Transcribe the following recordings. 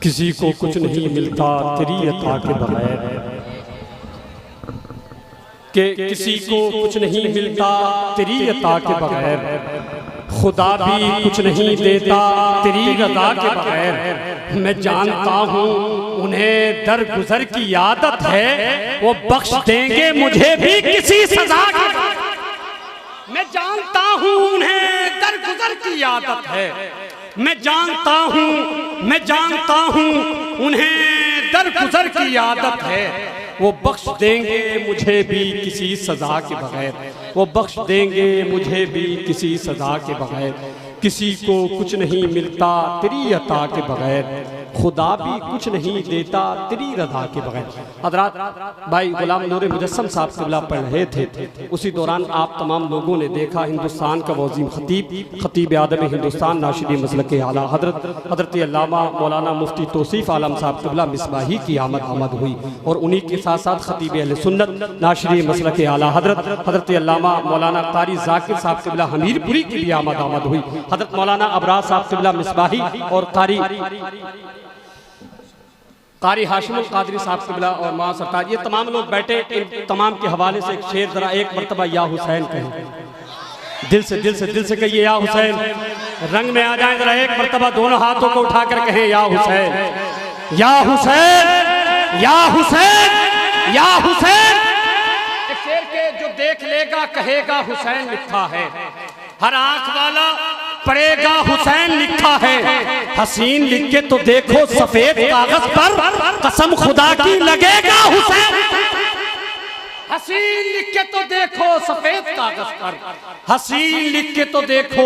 किसी को कुछ नहीं मिलता तेरी अता के बगैर, कि किसी को कुछ नहीं मिलता तेरी अता के बगैर, खुदा भी कुछ नहीं देता तेरी रज़ा के बगैर। मैं जानता हूँ उन्हें दरगुजर की आदत है, वो बख्श देंगे मुझे भी किसी सजा के बगैर। मैं जानता हूँ उन्हें दरगुजर की आदत है, मैं जानता हूँ उन्हें दरगुजर की आदत है, वो बख्श देंगे मुझे भी किसी सजा के बगैर, वो बख्श देंगे मुझे भी किसी सजा के बगैर। किसी को कुछ नहीं मिलता तेरी अता के बगैर, खुदा भी कुछ नहीं देता तेरी रज़ा के बगैर। हज़रात भाई गुलाम नूर मुजस्सम साहब क़िबला पढ़ रहे थे, उसी दौरान आप तमाम लोगों ने देखा हिंदुस्तान का वज़ीम खतीब आदम हिंदुस्तान नाशिरी मसलक आला हज़रत अल्लामा मौलाना मुफ्ती तौसीफ़ आलम साहब क़िबला मिसबाही की आमद हुई, और उन्हीं के साथ साथ खतीब अहले सुन्नत नाशिरी मसलक आला हज़रत अल्लामा मौलाना क़ारी ज़ाकिर साहब क़िबला हमीरपुरी की भी आमद हुई। हज़रत मौलाना अबरार साहब क़िबला मिसबाही और कारी हाशिमुल कादरी साहब क़िबला और मां सरताज, ये तमाम लोग बैठे। इन तमाम के हवाले से एक शेर जरा एक मरतबा या हुसैन कहें, दिल से कहिए या हुसैन। रंग में आ जाए जरा एक मरतबा दोनों हाथों को उठाकर कहें या हुसैन, या हुसैन, या हुसैन, या हुसैन। इस शेर के जो देख लेगा कहेगा हुसैन लिखा है, हर आंख वाला पढ़ेगा हुसैन लिखा है। हसीन लिख के तो देखो सफेद कागज पर, कसम खुदा की लगेगा हुसैन। हसीन लिख के तो देखो सफेद कागज पर, हसीन लिख के तो देखो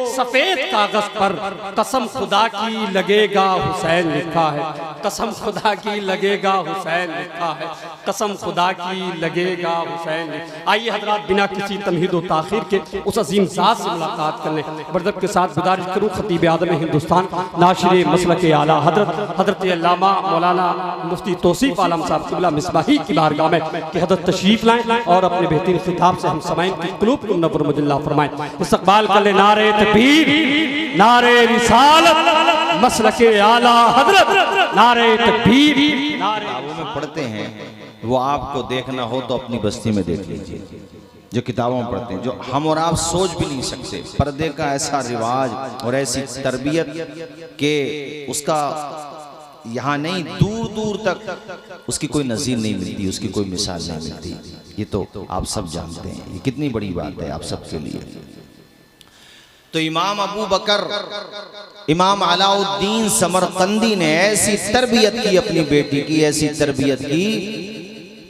सफेद कागज पर, कसम खुदा की लगेगा हुसैन लिखा है, कसम खुदा की लगेगा हुसैन लिखा है, कसम खुदा की लगेगा हुसैन। आइए हजरात बिना किसी तमहीद व ताखीर के उस अजीम ज़ात से मुलाकात करने बरदब के साथ गुजारिश करूँ खतीब आदम हिंदुस्तान नाशिर मसलक आला हजरत अल्लामा मौलाना मुफ्ती तौसीफ़ आलम साहब क़िबला मिसबाही की बारगाह में कि हजरत तशरीफ लाएं और अपने बेहतरीन खिताब से हम समाइन की क़ुलूब को मुनव्वर मुजल्ला फरमाएं। इस्तक़बाल कर ले नारे तकबीर, नारे रिसालत, मसलक आला हजरत, नारे तकबीर। किताबों में पढ़ते हैं वो आपको देखना हो तो अपनी बस्ती में देख लीजिए, जो किताबों में पढ़ते हैं, जो हम और आप सोच भी नहीं सकते। पर्दे का ऐसा रिवाज और ऐसी तरबियत के उसका यहाँ नहीं दूर दूर तक उसकी कोई नज़ीर नहीं मिलती, उसकी कोई मिसाल नहीं मिलती। ये तो आप सब जानते हैं, ये कितनी बड़ी बात है आप सबके लिए। तो इमाम अबू बकर इमाम अलाउद्दीन समरकंदी ने ऐसी तरबियत की अपनी बेटी की, ऐसी तरबियत की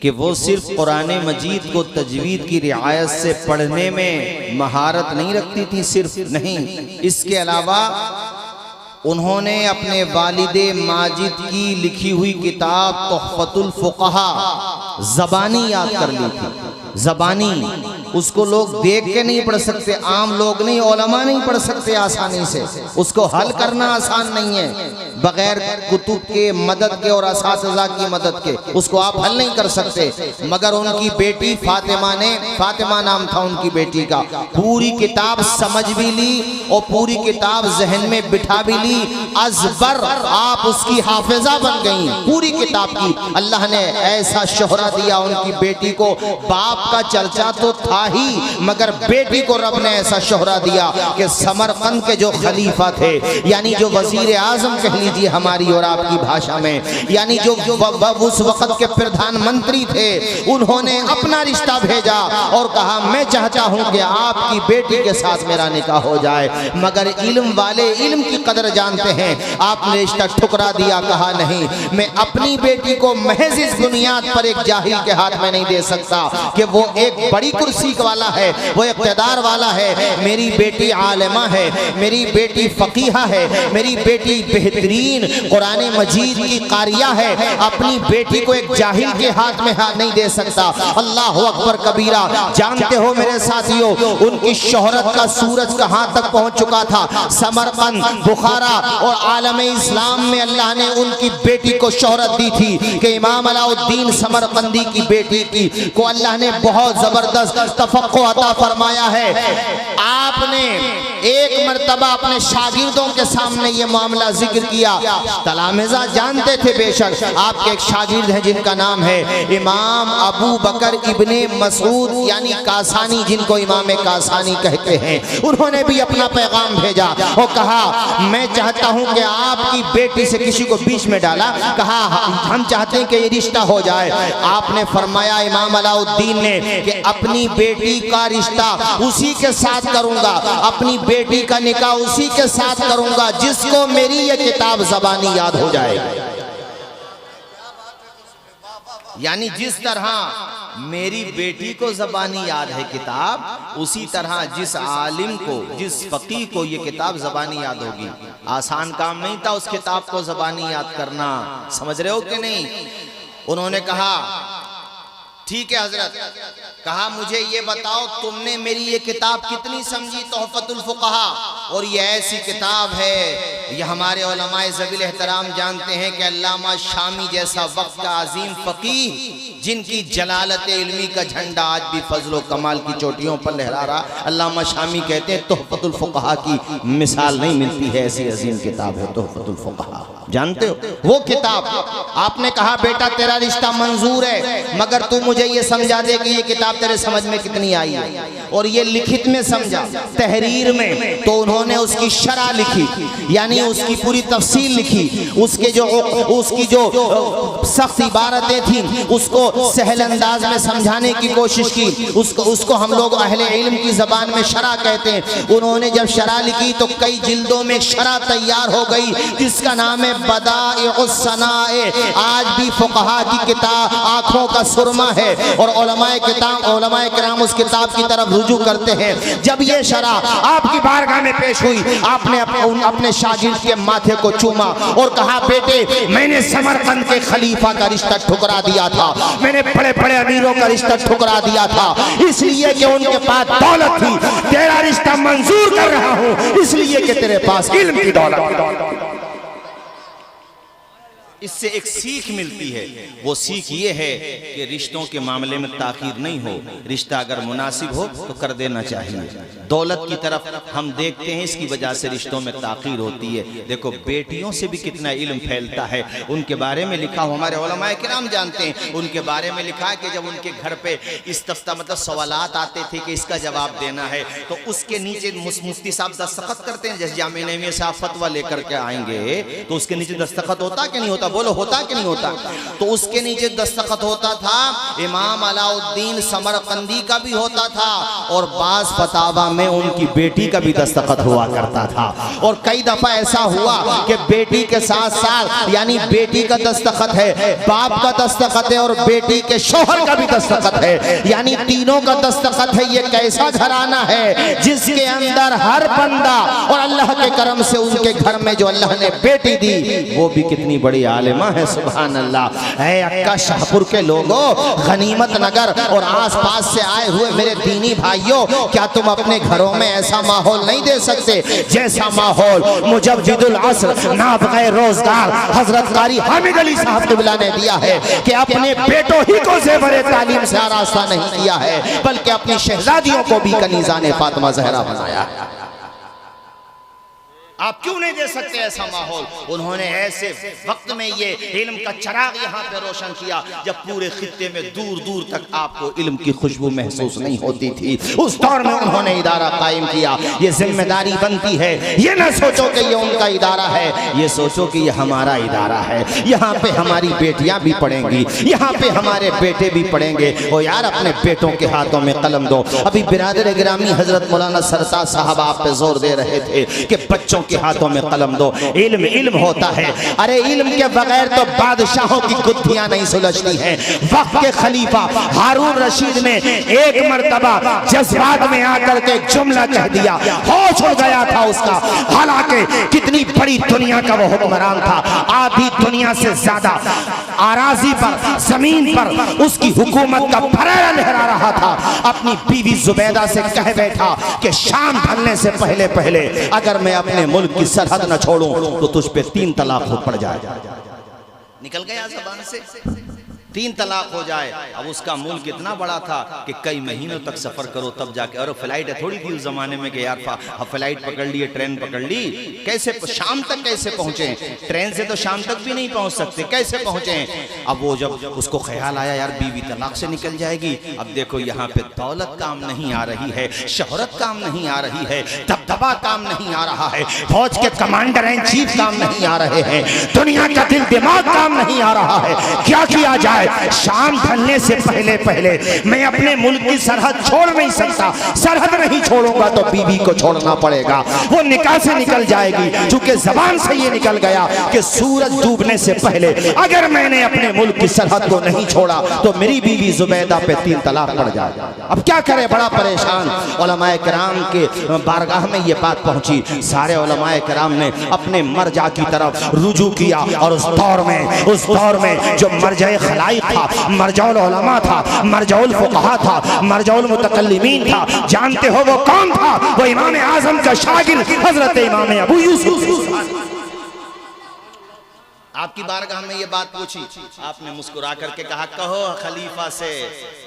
कि वो सिर्फ कुरान मजीद को तजवीद की रियायत से पढ़ने में महारत नहीं रखती थी, सिर्फ नहीं, इसके अलावा उन्होंने अपने वालिदे माजिद की लिखी हुई किताब तुहफ़तुल फ़ुक़हा ज़बानी याद कर ली थी। ज़बानी उसको लोग देख के नहीं पढ़ सकते, आम लोग नहीं, उलमा नहीं पढ़ सकते आसानी से, उसको हल करना आसान नहीं है बगैर कुतुब के मदद के और असातिज़ा की मदद के, उसको आप हल नहीं कर सकते। मगर उनकी बेटी फातिमा नाम था उनकी बेटी का, पूरी किताब समझ भी ली और पूरी किताब जहन में बिठा भी ली, अज़बर आप उसकी हाफिजा बन गई पूरी किताब की। अल्लाह ने ऐसा शोहरा दिया उनकी बेटी को, बाप का चर्चा तो था ही मगर बेटी को रब ने ऐसा शोहरा दिया कि समरकंद के जो खलीफा थे, यानी जो वजीर आजम कह लीजिए हमारी और आपकी भाषा में, यानी जो उस वक्त के प्रधानमंत्री थे, उन्होंने अपना रिश्ता भेजा और कहा मैं चाहता हूं कि आपकी बेटी के साथ मेरा निकाह हो जाए। मगर इल्म वाले इल्म की कदर जानते हैं, आपने रिश्ता ठुकरा दिया, कहा नहीं, मैं अपनी बेटी को महज इस बुनियाद पर एक जाहिल के हाथ में नहीं दे सकता कि वो एक बड़ी कुर्सी वाला है, वो इक़्तिदार वाला है। मेरी बेटी आलिमा है, मेरी बेटी फ़क़ीहा है, मेरी बेटी बेहतरीन कुरान मजीद की कारिया है, अपनी बेटी को एक जाहिल के हाथ में हाथ नहीं दे सकता। अल्लाह अकबर कबीरा। जानते हो मेरे साथियों, उनकी शोहरत का सूरज कहां तक पहुंच चुका था? समरकंद, बुखारा और आलम इस्लाम में अल्लाह ने उनकी बेटी को शोहरत दी थी कि इमाम अलाउद्दीन समरकंदी की बेटी की को अल्लाह ने बहुत जबरदस्त तफक्को अता फरमाया है। आपने एक मर्तबा अपने शागिर्दों के सामने ये मामला जिक्र किया किया। तलामिज़ा जानते थे बेशक आपके एक शागिर्द हैं जिनका नाम है इमाम अबू बकर इब्ने मसूद यानी कासानी, जिनको इमाम कासानी कहते हैं। उन्होंने भी अपना पैगाम भेजा और कहा मैं चाहता हूं कि आपकी बेटी से, किसी को बीच में डाला, कहा हम चाहते हैं कि ये रिश्ता हो जाए। आपने फरमाया इमाम अलाउद्दीन ने कि अपनी बेटी का रिश्ता उसी के साथ करूंगा, अपनी बेटी का निकाह उसी के साथ करूंगा जिसको मेरी ये किताब ज़बानी याद हो जाए। यानी जिस तरह मेरी बेटी को ज़बानी याद है किताब, उसी तरह जिस आलिम को, जिस फ़कीह को ये किताब ज़बानी याद होगी। आसान काम नहीं था उस किताब को ज़बानी याद करना, समझ रहे हो कि नहीं। उन्होंने कहा ठीक है हजरत, कहा मुझे ये बताओ तुमने मेरी ये किताब कितनी समझी, तोहफतुल फुक़हा, और ये ऐसी किताब है, ये हमारे उलमाए ज़वील एहतराम जानते हैं कि अल्लामा शामी जैसा वक्त का अजीम फ़कीह, जिनकी जलालत इल्मी का झंडा आज भी फजल व कमाल की चोटियों पर लहरा रहा, अल्लामा शामी कहते हैं तोहफतुल फुक़हा की मिसाल नहीं मिलती है, ऐसी अजीम किताब है तोहफतुल फुक़हा। जानते हो वो किताब। आपने कहा बेटा तेरा रिश्ता मंजूर है, मगर तू मुझे ये समझा दे कि ये किताब तेरे समझ में कितनी आई है। और ये लिखित में समझा, तहरीर में तो उन्होंने उसकी शरह लिखी, यानी उसकी पूरी तफसील लिखी, उसकी जो सख्त इबारतें थी उसको सहल अंदाज में समझाने की कोशिश की। उसको हम लोग अहले इल्म की ज़बान में शरह कहते हैं। उन्होंने जब शरह लिखी तो कई जिल्दों में शरह तैयार हो गई, जिसका नाम है बदाइउस सनाए। आज भी फुक़हा की किताब आँखों का सुरमा है और उलमाए किराम उस किताब की तरफ रुजू करते हैं। जब ये शरह आपकी बारगाह में पेश हुई, आपने अपने शागिर्द के माथे को चूमा और कहा बेटे मैंने समरकंद के खलीफा का रिश्ता ठुकरा दिया था, मैंने बड़े बड़े अमीरों का रिश्ता ठुकरा दिया था, इसलिए कि उनके पास दौलत थी। तेरा रिश्ता मंजूर कर रहा हूं इसलिए कि तेरे पास इल्म की दौलत। इससे एक सीख मिलती है, वो सीख ये है कि रिश्तों के मामले में ताख़ीर नहीं हो, रिश्ता अगर मुनासिब हो तो कर देना चाहिए। दौलत की तरफ हम देखते हैं, इसकी वजह से रिश्तों में ताख़ीर होती है। देखो बेटियों से भी कितना इल्म फैलता है, उनके बारे में लिखा हो, हमारे उलमाए किराम जानते हैं, उनके बारे में लिखा है कि जब उनके घर पे इस्तफ्ता मतलब सवालात आते थे कि इसका जवाब देना है, तो उसके नीचे मुफ्ती साहब दस्तखत करते हैं। जैसे जामिया नवीया साहब फतवा लेकर के आएंगे तो उसके नीचे दस्तखत होता कि नहीं होता, बोलो होता कि नहीं होता। तो उसके नीचे दस्तखत होता था इमाम अलाउद्दीन समरकंदी का भी होता था, और बाज़ फतावा में उनकी बेटी का भी दस्तखत हुआ करता था। और कई दफा ऐसा हुआ कि बेटी के साथ साथ यानी बेटी का दस्तखत है, बाप का दस्तखत है और बेटी के शोहर का भी दस्तखत है, यानी तीनों का दस्तखत है। ये कैसा घराना है जिसके अंदर हर बंदा, और अल्लाह के करम से उनके घर में जो अल्लाह ने बेटी दी वो भी कितनी बड़ी आलिमा है, सुभान अल्लाह। है अक्का शाहपुर के लोगों, गनीमत नगर और आसपास से आए हुए मेरे दीनी भाइयों, क्या तुम अपने घरों में ऐसा माहौल नहीं दे सकते जैसा माहौल मुजद्दिदुल असर नाबग़े रोजगार हजरत कारी हामिद अली साहब क़िबला ने दिया है कि अपने बेटों ही को ज़ेवर तालीम से आरास्ता नहीं किया है, बल्कि अपनी शहजादियों को भी कनीज़ाने फातिमा ज़हरा बनाया। आप क्यों नहीं दे सकते ऐसा माहौल। उन्होंने ऐसे वक्त में ये इल्म का चराग यहाँ पे रोशन किया जब पूरे खित्ते में दूर दूर तक आपको इल्म की खुशबू महसूस नहीं होती थी। उस दौर में उन्होंने इदारा कायम किया। ये जिम्मेदारी बनती है, ये ना सोचो कि ये उनका इदारा है, ये सोचो कि ये हमारा इदारा है। यहाँ पे हमारी बेटियाँ भी पढ़ेंगी, यहाँ पे हमारे बेटे भी पढ़ेंगे। और यार अपने बेटों के हाथों में कलम दो। अभी बिरादर गिरामी हजरत मौलाना सरताज साहब आप पे जोर दे रहे थे कि बच्चों के हाथों में कलम दो। इल्म इल्म होता है। अरे इल्म के बगैर तो बादशाहों की गुत्थियां नहीं सुलझती हैं। वक्त के खलीफा हारून रशीद ने एक मर्तबा जज्बात में आकर के जुमला कह दिया, होश उड़ गया था उसका। हालांकि कितनी बड़ी दुनिया का वो हुक्मरान था, आधी दुनिया से ज्यादा आराजी पर, जमीन पर उसकी हुकूमत का फरेरा लहरा रहा था। अपनी बीवी जुबैदा से कह बैठा कि शाम ढलने से पहले पहले अगर मैं अपने मुल्क की सरहद न छोड़ूं तो तुझ पे 3 तलाक हो पड़ जाए। निकल गया ज़बान से। 3 तलाक हो जाए। अब उसका मुल्क इतना बड़ा था कि कई महीनों तक सफर करो तब जाके, और फ्लाइट है थोड़ी थी उस जमाने में कि यार फ्लाइट पकड़ ली, ट्रेन पकड़ ली, कैसे शाम तक कैसे पहुंचे? ट्रेन से तो शाम तक भी नहीं पहुंच सकते, कैसे पहुंचे? अब वो जब उसको ख्याल आया यार बीवी तलाक से निकल जाएगी, अब देखो यहाँ पे दौलत काम नहीं आ रही है, शोहरत काम नहीं आ रही है, दबदबा काम नहीं आ रहा है, फौज के कमांडर इन चीफ काम नहीं आ रहे हैं, दुनिया का दिल दिमाग काम नहीं आ रहा है, क्या किया जाए? शाम ढलने से पहले पहले मैं अपने मुल्क की सरहद छोड़ नहीं सकता, सरहद नहीं छोड़ूंगा तो बीवी को छोड़ना पड़ेगा, वो निकाह से निकल जाएगी। चूंकि जबान से ये निकल गया कि सूरज डूबने से पहले अगर मैंने अपने मुल्क की सरहद को नहीं छोड़ा तो मेरी बीवी जुबैदा पे 3 तलाक पड़ जाए। अब क्या करे? बड़ा परेशान। उलमाए किराम के बारगाह में ये बात पहुंची, सारे उलमाए किराम ने अपने मरजा की तरफ रुजू किया, और उस दौर में जो मरजाए खलाई था, मरजाउल उलमा था, मरजाउल फुक़हा था, मरजाउल मुतकल्लिमीन था, जानते हो वो कौन था? वो इमाम आज़म का शागिर्द हजरत इमाम अबू यूसुफ। आपकी बारगाह में ये बात पूछी, आपने मुस्कुरा करके कहा कहो खलीफा से,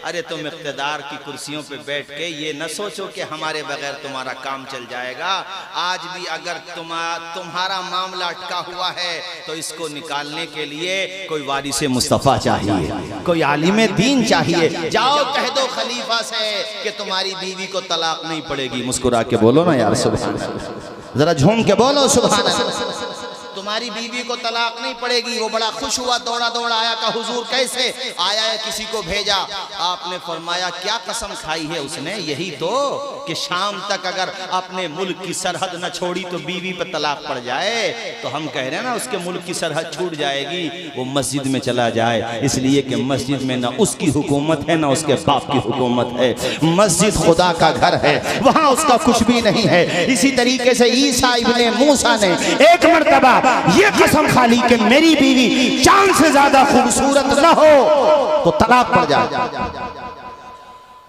अरे तुम इख्तिदार की कुर्सियों पे बैठ के ये न सोचो कि हमारे बगैर तुम्हारा काम चल जाएगा। आज भी अगर तुम्हारा मामला अटका हुआ है तो इसको निकालने के लिए कोई वारिसे मुस्तफ़ा चाहिए, कोई आलिम दीन चाहिए। जाओ कह दो खलीफा से कि तुम्हारी बीवी को तलाक नहीं पड़ेगी। मुस्कुरा के बोलो ना यार सुभान अल्लाह, जरा झूम के बोलो सुभान अल्लाह। तुम्हारी बीवी को तलाक नहीं पड़ेगी। वो बड़ा खुश हुआ, दौड़ा दौड़ा आया, का हुजूर कैसे आया है? किसी को भेजा। आपने फरमाया क्या कसम खाई है उसने? यही तो कि शाम तक अगर अपने मुल्क की सरहद न छोड़ी तो बीवी पर तलाक पड़ जाए। तो हम कह रहे हैं ना उसके मुल्क की सरहद छूट जाएगी, वो मस्जिद में चला जाए, इसलिए कि मस्जिद में न उसकी हुकूमत है न उसके बाप की हुकूमत है। मस्जिद खुदा का घर है, वहां उसका कुछ भी नहीं है। इसी तरीके से ईसा इब्ने मूसा ने एक मर्तबा ये कसम खा ली कि मेरी बीवी चांद से ज्यादा खूबसूरत न हो तो तलाक पड़ जाए।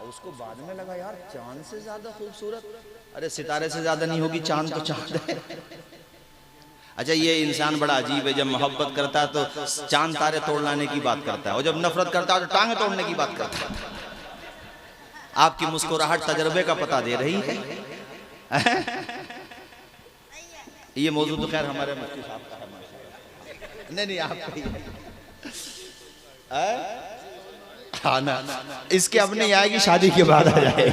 उसको बाद में लगा यार चांद से ज्यादा खूबसूरत, अरे सितारे से ज्यादा नहीं होगी, चांद तो चांद है। अच्छा ये इंसान बड़ा अजीब है, जब मोहब्बत करता है तो चांद तारे तोड़ लाने की बात करता है, और जब नफरत करता है तो टांगे तोड़ने की बात करता है। आपकी मुस्कुराहट तजर्बे का पता दे रही है। ये मौजूद तो खैर हमारे मुफ्ती साहब का है, नहीं आपका हाँ ना, इसके अब नहीं आएगी, शादी के बाद आ जाए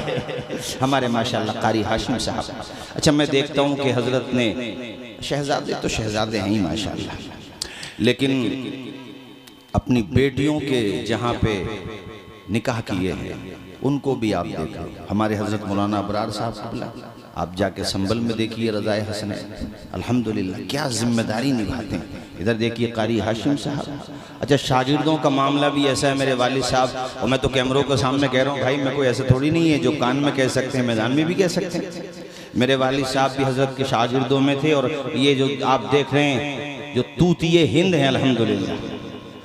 हमारे माशाल्लाह कारी हाशिम साहब। अच्छा मैं देखता हूँ कि हजरत ने शहजादे तो शहजादे हैं ही माशाल्लाह, लेकिन अपनी बेटियों के जहाँ पे निकाह किए हैं उनको भी आप देखें। हमारे हजरत मौलाना अबरार साहब आप जाके संभल में देखिए, रज़ाए हसनैन अल्हम्दुलिल्लाह क्या जिम्मेदारी निभाते हैं। इधर देखिए कारी हाशिम साहब। अच्छा शागिर्दों का मामला भी ऐसा है मेरे वालिद साहब, और मैं तो कैमरों के सामने कह रहा हूँ भाई, मैं कोई ऐसा थोड़ी नहीं है जो कान में कह सकते हैं मैदान में भी कह सकते हैं। मेरे वालिद साहब भी हजरत के शागिर्दों में थे, और ये जो आप देख रहे हैं जो तूतिए हिंद हैं अल्हम्दुलिल्लाह,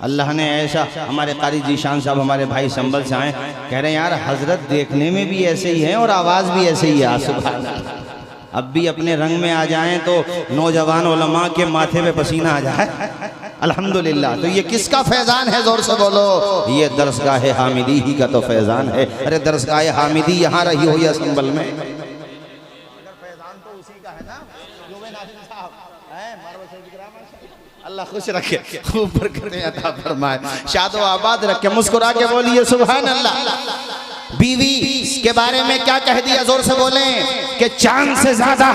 अल्लाह ने ऐसा, हमारे कारी जीशान साहब हमारे भाई संभल से आए, कह रहे हैं यार हजरत देखने में भी ऐसे ही हैं और आवाज़ भी ऐसे ही है। सुभान अल्लाह, अब भी अपने रंग में आ जाएं तो नौजवान उलमा के माथे पे पसीना आ जाए अल्हम्दुलिल्लाह। तो ये किसका फैज़ान है? जोर से बोलो। ये दरसगाह हामिदी ही का तो फैज़ान है। अरे दरसगाह हामिदी यहाँ रही हो या संभल में, फैज़ान तो उसी का है ना। अल्लाह खुश रखे, ऊपर करने अता फरमाए, शादो आबाद रखे। मुस्कुरा के बोलिए सुभान अल्लाह। बीवी के बारे में क्या कह दिया? जोर से बोलें कि चांद से ज्यादा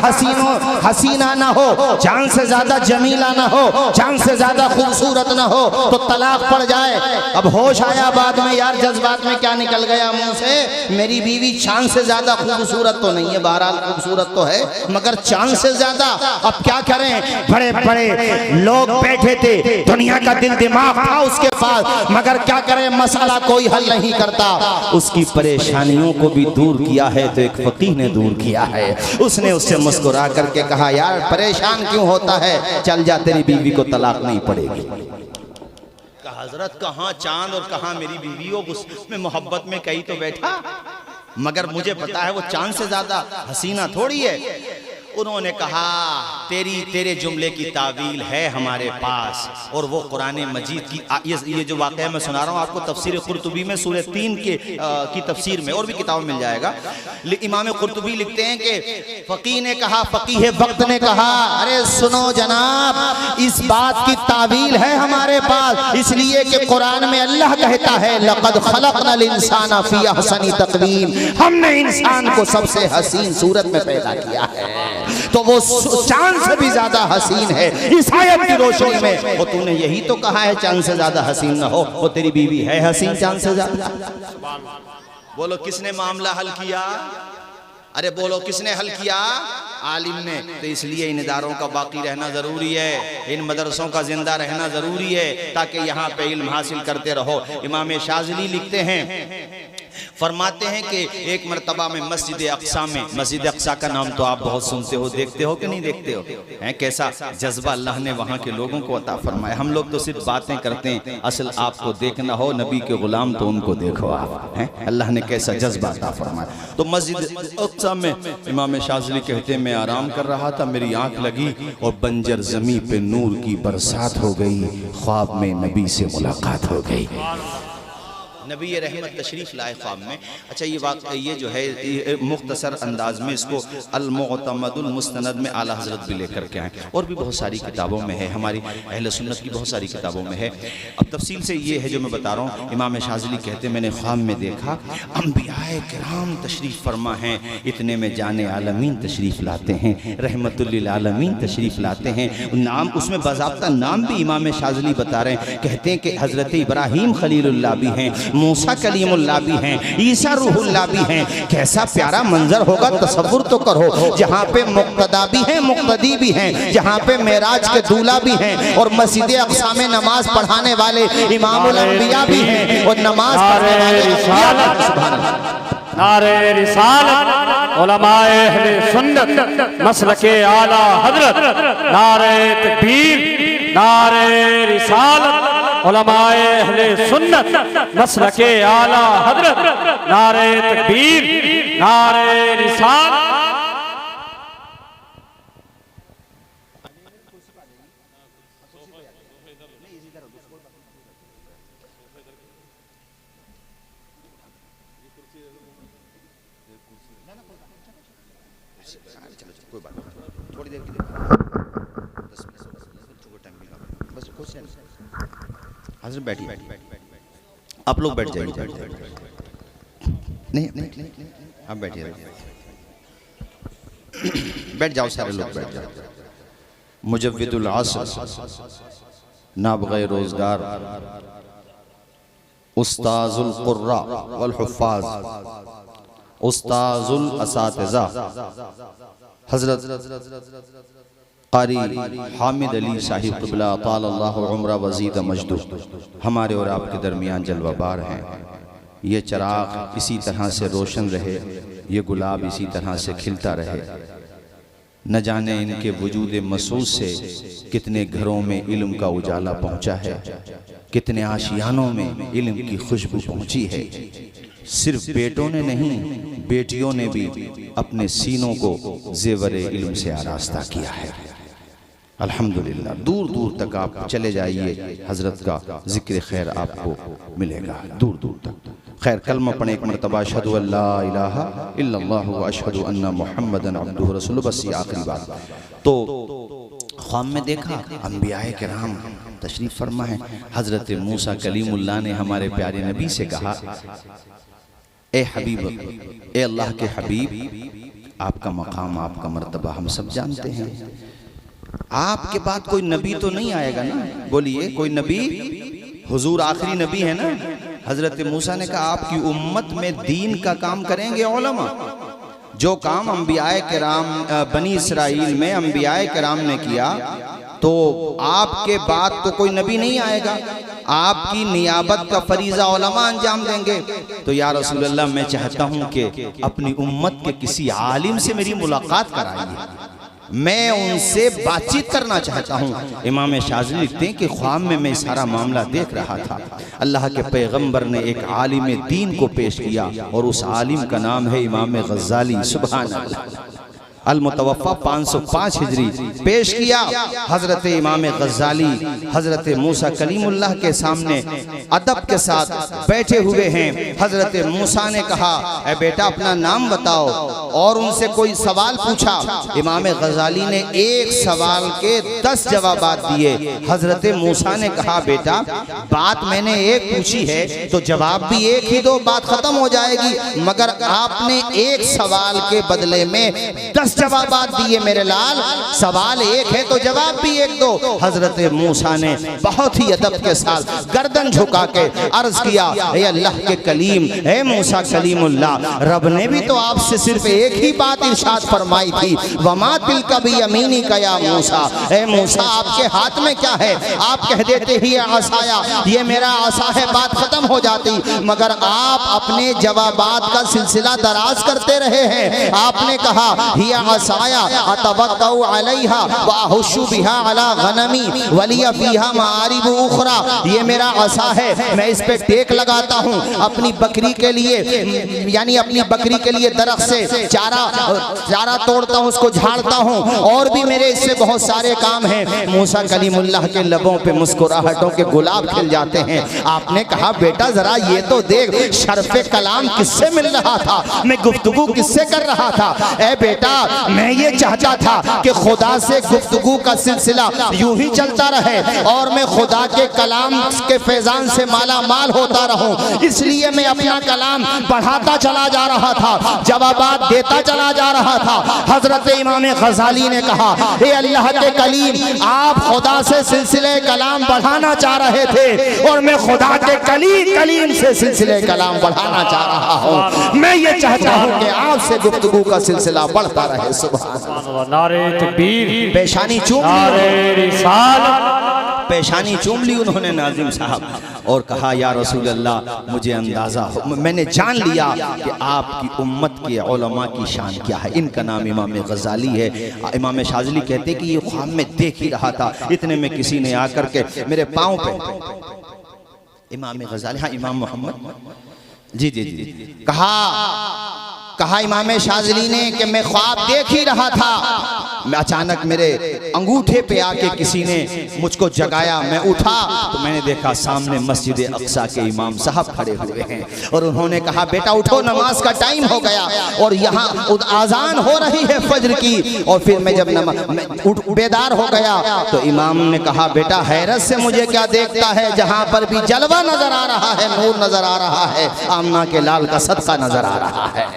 हसीना ना हो, चांद से ज्यादा जमीला ना हो, चांद से ज्यादा खूबसूरत ना हो तो तलाक पड़ जाए। अब होश आया बाद में, यार जज्बात में क्या निकल गया मुंह से, मेरी बीवी चांद से ज्यादा खूबसूरत तो नहीं है, बहरहाल खूबसूरत तो है मगर चांद से ज्यादा। अब क्या करें? बड़े बड़े लोग बैठे थे, दुनिया का दिल दिमाग था उसके पास, मगर क्या करें मसला कोई हल नहीं करता। उसकी परेशानियों को भी दूर किया है तो एक फकीह ने दूर किया है। उसने उससे मुस्कुरा करके कहा यार परेशान क्यों होता है, चल जा तेरी बीवी को तलाक नहीं पड़ेगी। कहा हजरत कहाँ चांद और कहाँ मेरी बीवी हो, उसमें मोहब्बत में कहीं तो बैठा, मगर मुझे पता है वो चांद से ज्यादा हसीना थोड़ी है। उन्होंने कहा तेरे जुमले की तावील है हमारे पास, और वो कुरान मजीद की ये जो वाक़या मैं सुना रहा हूँ आपको, तफसीर कुर्तुबी में सूरह 3 की तफसीर में, और भी किताब मिल जाएगा। इमाम कुर्तुबी लिखते हैं कि फ़कीह ने कहा, फ़कीह वक्त ने कहा, अरे सुनो जनाब, इस बात की तावील है हमारे पास, इसलिए कि कुरान में अल्लाह कहता है लक़द खलक़नल इंसाना फ़ी अहसनी तक़वीम, हमने इंसान को सबसे हसीन सूरत में पैदा किया है, तो वो चांद से भी ज्यादा हसीन है। इस आयत की रोशनी में वो तूने यही तो कहा है चांद से ज्यादा हसीन ना हो, वो तेरी बीवी है हसीन चांद से ज्यादा। बोलो किसने मामला हल किया? अरे बोलो किसने हल किया? आलिम ने। तो इसलिए इन इदारों का बाकी रहना जरूरी है, इन मदरसों का जिंदा रहना जरूरी है, ताकि यहाँ पे इल्म हासिल करते रहो। इमाम शाज़िली लिखते हैं, फरमाते हैं कि एक मरतबा में मस्जिद अक्सा में, मस्जिद अक्सा का नाम तो आप बहुत सुनते हो, देखते हो कि नहीं देखते हो, हैं कैसा जज्बा अल्लाह ने वहाँ के लोगों को अता फरमाया। हम लोग तो सिर्फ बातें करते हैं, असल आपको देखना हो नबी के गुलाम तो उनको देखो आप, हैं अल्लाह ने कैसा जज्बा अता फरमाया। तो मस्जिद अक्सा में इमाम शाज़िली कहते हैं, मैं आराम कर रहा था, मेरी आंख लगी और बंजर ज़मीं पे नूर की बरसात हो गई, ख्वाब में नबी से मुलाकात हो गई। नबी रहमत तशरीफ़ लाए ख्वाब में। अच्छा ये जो है मुख्तसर अंदाज में इसको अल-मुअतमदुल मुस्तनद में आला हज़रत भी लेकर के आए, और भी बहुत सारी किताबों में है, हमारी अहले सुन्नत की बहुत सारी किताबों में है। अब तफसील से ये है जो मैं बता रहा हूँ। इमाम शाज़िली कहते हैं, मैंने ख्वाब में देखा अंबियाए किराम तशरीफ़ फरमा हैं, इतने में जाने आलमीन तशरीफ़ लाते हैं, रहमतुल लिल आलमीन तशरीफ़ लाते हैं। नाम उसमें बाज़ाब्ता नाम भी इमाम शाज़िली बता रहे हैं, कहते हैं कि हज़रत इब्राहीम खलीलुल्लाह भी हैं, मूसा कलीमुल्लाह भी हैं, ईसा रूहुल्लाह भी हैं। कैसा प्यारा मंजर होगा, तसव्वुर तो करो, जहाँ पे मुक्तदा भी हैं, मुक्तदी भी हैं, जहाँ पे मेराज के दूल्हा भी हैं, और मस्जिद अक्सा में नमाज पढ़ाने वाले इमामुल अंबिया भी हैं, और नमाज पढ़ने वाले नारे रिसालत उलमाए अहले सुन्नत मसलके आला हजरत, नारे तकबीर, नारे रिसालत उलमाए अहले सुन्नत मसलके आला हजरत, नारे तकबीर, नारे रिसालत। कोई बात नहीं, थोड़ी देर के लिए 10 मिनट टाइम मिला, बस कुछ हज़रत बैठिए, आप लोग बैठ जाइए, नहीं आप बैठिए, बैठ जाओ, सारे लोग बैठ जाओ। मुजव्विदुल असर, नाबग़े रोज़गार, उस्ताज़ुल क़ुर्रा वल हुफ़्फ़ाज़, उस्ताज़ुल असातिज़ा हज़रत क़ारी हामिद अली साहिब क़िबला तालल्लाहु उम्रा वज़ीद मजदू हमारे और आपके दरमियान जलवाबार हैं। ये चिराग इसी तरह से रोशन रहे, ये गुलाब इसी तरह से खिलता रहे। न जाने इनके वजूद मसूस से कितने घरों में इल्म का उजाला पहुँचा है, कितने आशियानों में इल्म की खुशबू पहुँची है। सिर्फ बेटों ने नहीं, बेटियों ने भी अपने सीनों को ज़ेवर इल्म से आरास्ता किया है। अल्हम्दुलिल्लाह, दूर दूर तक आप चले जाइए, हज़रत का जिक्र खैर आपको मिलेगा दूर दूर तक। खैर कलमा पढ़े एक मरतबा, अशहदु अल्ला इलाहा इल्लल्लाह व अशहदु अन्ना मुहम्मदन अब्दुहु रसूलुहु, बस ये आखिरी बात। तो ख्वाब में देखा अंबियाए किराम तशरीफ़ फरमा है। हज़रत मूसा कलीमुल्लाह ने हमारे प्यारे नबी से कहा, ए हबीब, ए अल्लाह के हबीब, आपका मकाम, आपका मर्तबा हम सब जानते हैं, आपके बाद कोई नबी तो नहीं आएगा ना? बोलिए कोई नबी, हुजूर आखिरी नबी है ना? हजरत मूसा ने कहा, आपकी उम्मत में दीन का काम करेंगे उलमा, जो काम अंबियाए किराम बनी इसराइल में अंबियाए किराम ने किया, तो आपके बाद तो कोई नबी नहीं आएगा, आपकी नियाबत का फरीज़ा उलमा अंजाम देंगे। तो या रसूल अल्लाह, मैं चाहता हूँ कि अपनी उम्मत के किसी आलिम से मेरी मुलाकात कराइए, मैं उनसे बातचीत करना चाहता हूँ। इमाम शाज़िली लिखते हैं कि ख्वाब में मैं सारा मामला देख रहा था। अल्लाह के पैगंबर ने एक आलिम दीन को पेश किया, और उस आलिम का नाम है इमाम गज़ाली। सुभान अल्लाह, अल-मुतवफ़्फ़ा 505 हिजरी पेश किया। हजरत इमाम गज़ाली हजरत मूसा कलीमुल्लाह के सामने अदब के साथ बैठे हुए हैं। हजरत मूसा ने कहा, ए बेटा अपना नाम बताओ, और उनसे कोई सवाल पूछा। इमाम गज़ाली ने एक सवाल के 10 जवाबात दिए। हजरत मूसा ने कहा, बेटा बात मैंने एक पूछी है तो जवाब भी एक ही दो, बात खत्म हो जाएगी, मगर आपने एक सवाल के बदले में 10 जवाबात दिए मेरे लाल। सवाल एक है तो जवाब भी एक दो। हजरत मूसा ने बहुत ही अदब के साथ गर्दन झुका के अर्ज किया, हे अल्लाह के कलीम, हे मूसा कलीमुल्लाह, रब ने भी तो आपसे सिर्फ एक ही बात इरशाद फरमाई थी, वमा तिलका बियमीनी का या मूसा, हे मूसा आपके हाथ में क्या है? आप कह देते ही आसाया, ये मेरा आसा है, बात खत्म हो जाती, मगर आप अपने जवाबात का सिलसिला दराज करते रहे हैं। आपने कहा, हिया आसाया अतवक्कउ अलैहा व अहुशु बिहा अला गनमी वलिया फीहा मारिब उखरा, ये मेरा आसा है, मैं इस पे टेक लगाता हूँ अपनी बकरी के लिए, यानी अपनी बकरी के लिए दरख्त से चारा तोड़ता हूँ, उसको झाड़ता हूँ, और भी मेरे इससे बहुत सारे काम हैं। मूसा कलीमुल्लाह के लबों पे मुस्कुराहटों के गुलाब खिल जाते हैं। आपने कहा, बेटा जरा ये तो देख, शर्फ़े कलाम किससे मिल रहा था, मैं गुफ्तगू किससे कर रहा था? ए बेटा मैं ये चाहता था कि खुदा से गुफ्तगू का सिलसिला यूं ही चलता रहे और मैं खुदा के कलाम के फैजान से माला माल होता रहूं, इसलिए मैं अपना कलाम बढ़ाता चला जा रहा था, जवाबात देता चला जा रहा था। हजरत इमाम गज़ाली ने कहा, हे अल्लाह के कलीम, आप खुदा से सिलसिले कलाम बढ़ाना चाह रहे थे और मैं खुदा के कलीम से सिलसिले कलाम बढ़ाना चाह रहा हूँ। मैं ये चाहता हूँ कि आपसे गुफ्तगू का सिलसिला बढ़ता रहे। नारे तकबीर, पेशानी चूम ली, पेशानी चूम ली उन्होंने नाज़िम साहब, और कहा, या रसूल अल्लाह मुझे अंदाज़ा हो, मैंने जान लिया कि आपकी उम्मत के उलमा की शान क्या है। इनका नाम इमाम गज़ाली है। इमाम शाज़ली कहते कि ये ख्वाब में देख ही रहा था, इतने में किसी ने आकर के मेरे पाँव पे, इमाम गज़ाली, हाँ इमाम मोहम्मद जी जी जी, कहा इमाम शाज़ली ने कि मैं ख्वाब देख ही रहा था, मैं अचानक मेरे अंगूठे पे आके किसी ने मुझको जगाया, मैं उठा तो मैंने देखा सामने मस्जिद अक्सा के इमाम साहब खड़े हुए हैं और उन्होंने कहा, बेटा उठो, नमाज का टाइम हो गया और यहाँ आज़ान हो रही है फज्र की। और फिर मैं जब बेदार हो गया तो इमाम ने कहा, बेटा हैरत से मुझे क्या देखता है, जहाँ पर भी जलवा नजर आ रहा है, नूर नजर आ रहा है, आमना के लाल का सदका नजर आ रहा है।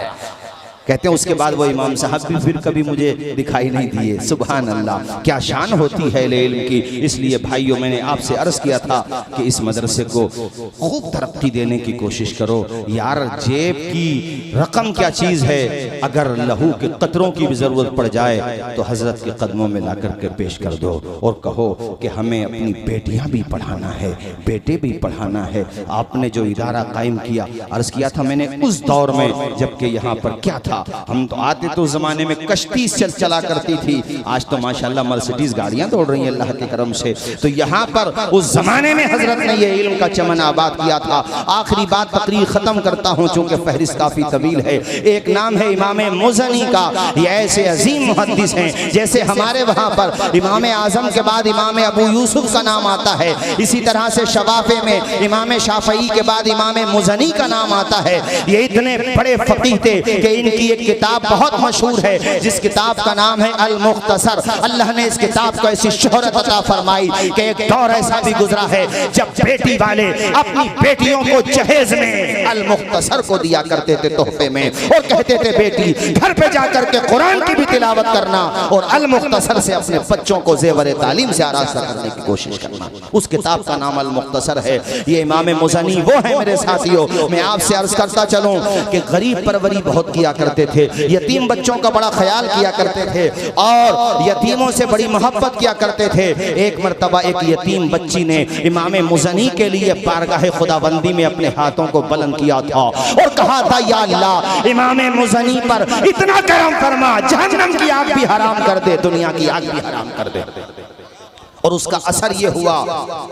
कहते हैं उसके बाद वो इमाम साहब भी फिर कभी मुझे दिखाई नहीं दिए। सुभान अल्लाह, क्या शान होती है इल्म की। इसलिए भाइयों, मैंने आपसे अर्ज़ किया था कि इस मदरसे को खूब तरक्की देने की कोशिश करो यार। जेब की रकम क्या चीज़ है, अगर लहू के कतरों की भी ज़रूरत पड़ जाए तो हज़रत के कदमों में ला कर के पेश कर दो और कहो कि हमें अपनी बेटियां भी पढ़ाना है, बेटे भी पढ़ाना है। आपने जो इदारा कायम किया, अर्ज़ किया था मैंने उस दौर में जबकि यहाँ पर क्या था, हम तो आते तो ज़माने में कश्ती चला करती थी, आज तो माशाल्लाह मर्सिडीज गाड़ियाँ दौड़ रही हैं अल्लाह के करम से। तो यहाँ पर उस ज़माने में हज़रत ने ये इल्म का चमन आबाद किया था। आखिरी बात तकरीर ख़त्म करता हूँ चूँकि फहरिस्त काफ़ी तवील है। एक नाम है इमाम मुज़नी का। ये ऐसे अजीम मुहद्दिस हैं, जैसे हमारे वहाँ पर इमाम आज़म के बाद इमाम अबू यूसुफ का नाम आता है, इसी तरह से शवाफ़े में इमाम शाफ़ई के बाद इमाम मुज़नी का नाम आता है। ये इतने बड़े फ़क़ीह थे कि इनकी एक किताब बहुत मशहूर है जिस किताब का नाम है अल मुख्तसर। अल्लाह ने इस किताब को ऐसी शोहरत अता फरमाई कि एक दौर ऐसा भी गुजरा है जब बेटी वाले अपनी बेटियों को जहेज में अल मुख्तसर को दिया करते थे तोहफे में, और कहते थे बेटी घर पे जाकर के कुरान की भी तिलावत करना और अल मुख्तसर से अपने बच्चों को ज़ेवर तालीम से आरास्ता करने की कोशिश करना। उस किताब का नाम अल मुख्तसर है। ये इमाम मुज़नी वो है मेरे साथियों। मैं आपसे अर्ज करता चलूं कि गरीब परवरी बहुत किया करते थे, यतीम बच्चों का बड़ा ख्याल किया करते थे और यतीमों से बड़ी मोहब्बत किया करते थे। एक मर्तबा एक यतीम बच्ची ने इमाम मुज़नी के लिए बारगाह खुदाबंदी में अपने हाथों को बुलंद किया था और कहा था, या अल्लाह इमाम मुज़नी पर इतना करम फरमा, जहन्नम की आग भी हराम कर दे, दुनिया की आग भी हराम कर दे। और उसका असर ये हुआ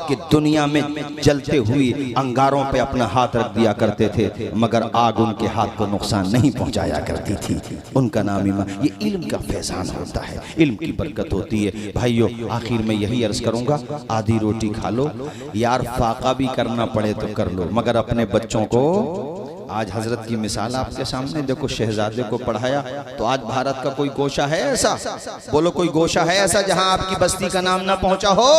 कि दुनिया में जलते हुए अंगारों पे अपना हाथ रख दिया करते थे, मगर आग उनके हाथ को नुकसान नहीं पहुंचाया करती थी। उनका नाम ईमान। ये इल्म का फैजान होता है, इल्म की बरकत होती है। भाइयों, आखिर में यही अर्ज करूंगा, आधी रोटी खा लो यार, फाका भी करना पड़े तो कर लो, मगर अपने बच्चों को, आज हजरत की मिसाल आपके सामने देखो, शहजादे को पढ़ाया, तो आज भारत का कोई गोशा है ऐसा, बोलो कोई गोशा है ऐसा जहां आपकी बस्ती का नाम ना पहुंचा हो?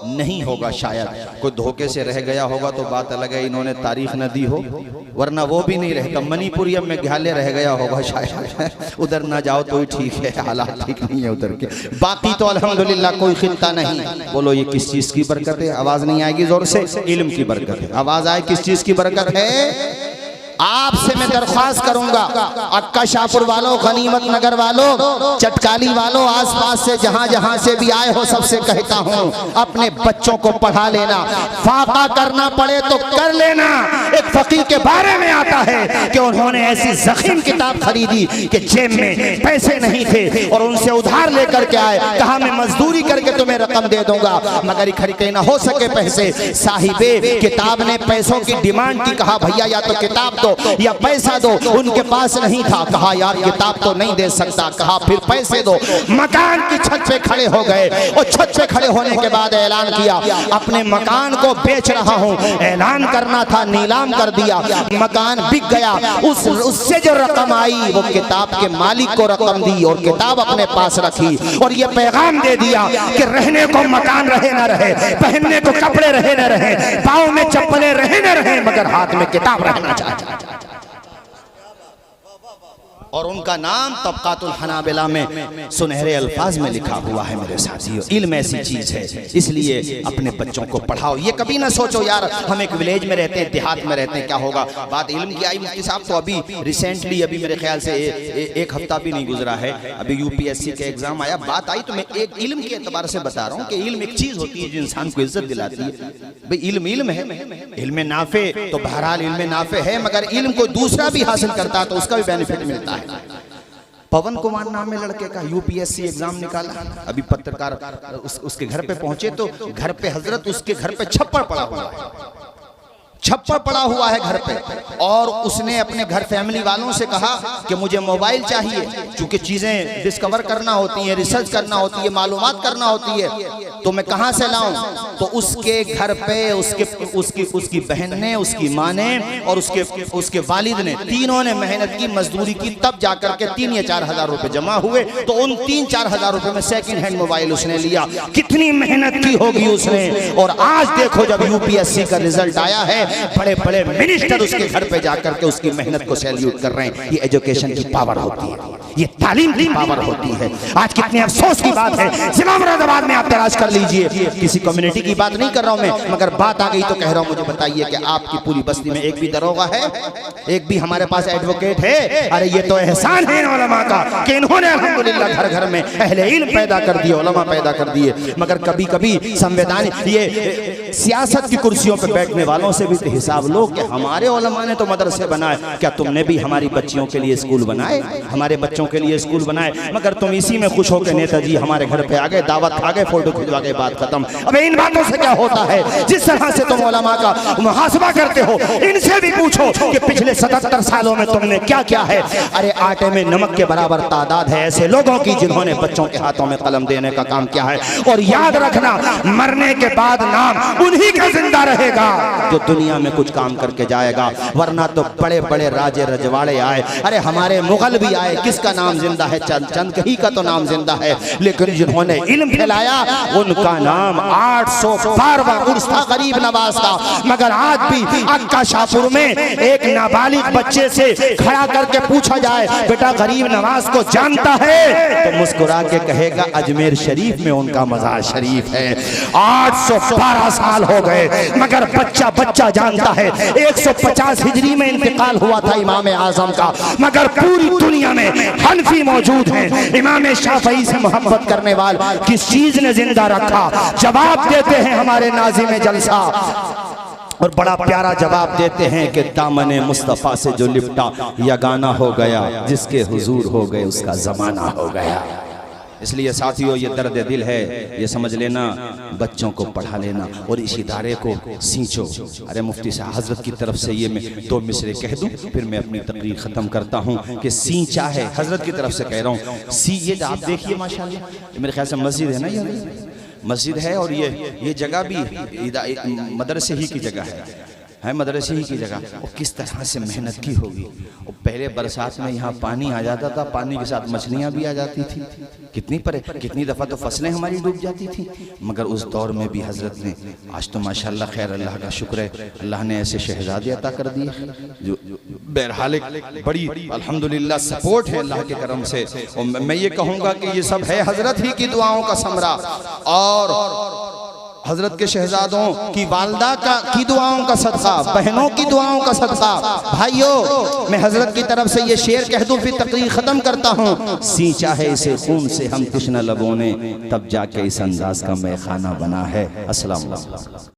नहीं होगा, शायद कोई धोखे से रह गया होगा तो बात अलग है, इन्होंने तारीख न दी हो, वरना वो भी नहीं रहता। मणिपुर या मेघालय रह गया होगा शायद, उधर ना जाओ तो ही ठीक है, हालात ठीक नहीं है उधर के। बाकी तो अल्हम्दुलिल्लाह कोई खित्ता नहीं। बोलो ये किस चीज की बरकत है? आवाज नहीं आएगी जोर से, इल्म की बरकत है। आवाज आए, किस चीज की बरकत है? आपसे मैं दरख्वास्त करूंगा, अक्का शाहपुर वालों, गनीमत नगर वालों, चटकाली वालों, आसपास से जहां जहां से भी आए हो, सबसे कहता हूं अपने बच्चों को पढ़ा लेना। फाका करना पड़े तो कर लेना। एक फकीर के बारे में आता है कि उन्होंने ऐसी ज़ख़ीम किताब खरीदी कि जेब में पैसे नहीं थे और उनसे उधार लेकर के आए, कहा मैं मजदूरी करके तुम्हें रकम दे दूंगा, मगर खरीदे ना हो सके पैसे। साहिबे किताब ने पैसों की डिमांड की, कहा भैया या तो किताब दो या पैसा दो। उनके पास नहीं था, कहा यार किताब तो नहीं दे सकता, कहा फिर पैसे दो। मकान की छत पे खड़े हो गए और छत पे खड़े होने के बाद ऐलान किया अपने मकान को बेच रहा हूं। ऐलान करना था, नीलाम कर दिया, मकान बिक गया। उससे जो रकम आई वो किताब के मालिक को रकम दी और किताब अपने पास रखी और ये पैगाम दे दिया कि रहने को मकान रहे न रहे, पहनने को कपड़े रहे न रहे, पाँव में चप्पलें रहे न रहे, मगर हाथ में किताब रहना चाहिए। और उनका नाम तबकातुल हनाबिला में सुनहरे अल्फाज में लिखा हुआ है। मेरे साथियों, इल्म ऐसी चीज है, इसलिए अपने बच्चों को पढ़ाओ। ये कभी ना सोचो यार हम एक विलेज में रहते हैं, देहात में रहते हैं, क्या होगा। बात इल्म की आई मुफ्ती साहब, तो अभी रिसेंटली, अभी मेरे ख्याल से एक हफ्ता भी नहीं गुजरा है, अभी यूपीएससी का एग्जाम आया, बात आई, तो मैं एक इल्म के एतबार से बता रहा हूँ कि इल्म एक चीज होती है जो इंसान को इज्जत दिलाती है। भाई इल्म इल्म है, इल्म नाफे तो बहरहाल इल्म नाफे है, मगर इल्म को दूसरा भी हासिल करता है तो उसका भी बेनिफिट मिलता है। पवन कुमार नाम में लड़के का यूपीएससी एग्जाम निकाला, अभी पत्रकार उसके घर पे पहुंचे तो घर पे हजरत उसके घर पे छप्पर पड़ा हुआ है, छप्पर पड़ा हुआ है घर पे, और उसने अपने घर फैमिली वालों से कहा कि मुझे मोबाइल चाहिए, क्योंकि चीजें डिस्कवर करना होती हैं, रिसर्च करना होती है, मालूमात करना होती है, तो मैं कहां से लाऊं। तो उसके घर पे उसकी बहन ने, उसकी माँ ने और उसके वालिद ने, तीनों ने मेहनत की, मजदूरी की, तब जाकर के 3 या 4 हजार रुपए जमा हुए। तो उन 3-4 हजार रुपए में सेकंड हैंड मोबाइल उसने लिया। कितनी मेहनत की होगी उसने। और आज देखो जब यूपीएससी का रिजल्ट आया है, बड़े बड़े मिनिस्टर उसके घर पे जाकर के उसकी मेहनत को सैल्यूट कर रहे हैं। ये एजुकेशन की पावर होती है, ये तालीम की पावर होती है। आज कितने अफसोस की बात है, जिला मुरादाबाद में आप तलाश कर लीजिए, किसी कम्युनिटी की बात नहीं कर रहा हूं मैं, मगर बात आ गई तो कह रहा हूं, मुझे बताइए कि आपकी पूरी बस्ती में एक भी दरोगा है, एक भी हमारे पास एडवोकेट है? अरे ये तो एहसान है उलमा का कि इन्होंने अल्हम्दुलिल्लाह घर घर में अहले इल्म पैदा कर दिए, उलमा पैदा कर दिए। मगर कभी कभी संवैधानिक ये सियासत की कुर्सियों पर बैठने वालों से भी हिसाब लो कि हमारे उलमा ने तो मदरसे बनाए, क्या तुमने भी हमारी बच्चियों के लिए स्कूल बनाए, हमारे बच्चों के लिए स्कूल बनाए? मगर तुम इसी में खुश हो के नेताजी हमारे घर पे आ गए, दावत खा गए, फोटो खिंचवा गए, बात खत्म। अब इन बातों से क्या होता है? जिस तरह से तुम उलमा का मुहासबा करते हो, इनसे भी पूछो कि पिछले 77 सालों में तुमने क्या किया है। अरे आटे में नमक के बराबर तादाद है ऐसे लोगों की जिन्होंने बच्चों के हाथों में कलम देने का काम किया है। और याद रखना, मरने के बाद नाम उन्हीं का जिंदा रहेगा जो दुनिया में कुछ काम करके जाएगा, वरना तो बड़े बड़े राजे रजवाड़े आए, अरे हमारे मुगल भी आए, किसका नाम जिंदा है? चंद ही का तो नाम जिंदा है, लेकिन जिन्होंने इल्म फैलाया उनका नाम 812वां उर्स था गरीब नवाज का। मगर आज भी अक्का शाहपुर में एक नाबालिग बच्चे से खड़ा करके पूछा जाए, बेटा गरीब नवाज को जानता है? तो मुस्कुरा के कहेगा अजमेर शरीफ में उनका मजार शरीफ है। 812 साल हो गए मगर बच्चा बच्चा जानता है। 150 हिजरी में इंतकाल हुआ था इमाम आजम का, मगर पूरी दुनिया में हनफी मौजूद हैं इमाम शाफई से मोहब्बत करने वाले। किस चीज ने जिंदा रखा? जवाब देते हैं हमारे नाज़िम जलसा, और बड़ा प्यारा जवाब देते हैं कि दामने मुस्तफ़ा से जो लिपटा यगाना हो गया, जिसके हुजूर हो गए उसका जमाना हो गया। इसलिए साथियों ये दर्द दिल है, ये समझ लेना, बच्चों को पढ़ा लेना और इस इदारे को सींचो। अरे मुफ्ती साहब हजरत की तरफ से ये मैं 2 मिसरे कह दूं, फिर मैं अपनी तकरीर खत्म करता हूं कि सींचा है, हजरत की तरफ से कह रहा हूं। ये आप देखिए माशाल्लाह, मेरे ख्याल से मस्जिद है ना, ये मस्जिद है और ये जगह भी मदरसे ही की जगह है मदरसे ही की जगह। और किस तरह से मेहनत की होगी। और पहले बरसात में यहाँ पानी आ जाता था, पानी के साथ मछलियाँ भी आ जाती थी, कितनी दफ़ा तो फसलें हमारी डूब जाती थी, मगर उस दौर में भी हजरत ने, आज तो माशाल्लाह खैर अल्लाह का शुक्र है, अल्लाह ने ऐसे शहजादे अता कर दिए जो बहरहाल बड़ी अल्हम्दुलिल्लाह सपोर्ट है अल्लाह के करम से। और मैं ये कहूँगा कि ये सब है हजरत ही की दुआओं का समरा और हजरत के शहजादों की वालदा की दुआओं का सदका, बहनों की दुआओं का सदका। भाइयों, मैं हजरत की तरफ से ये शेर कह दूं फिर तकरीर खत्म करता हूं। सींचा है इसे खून से हम तिश्ना लबों ने, तब जाके इस अंदाज का मैखाना बना है। अस्सलाम वालेकुम।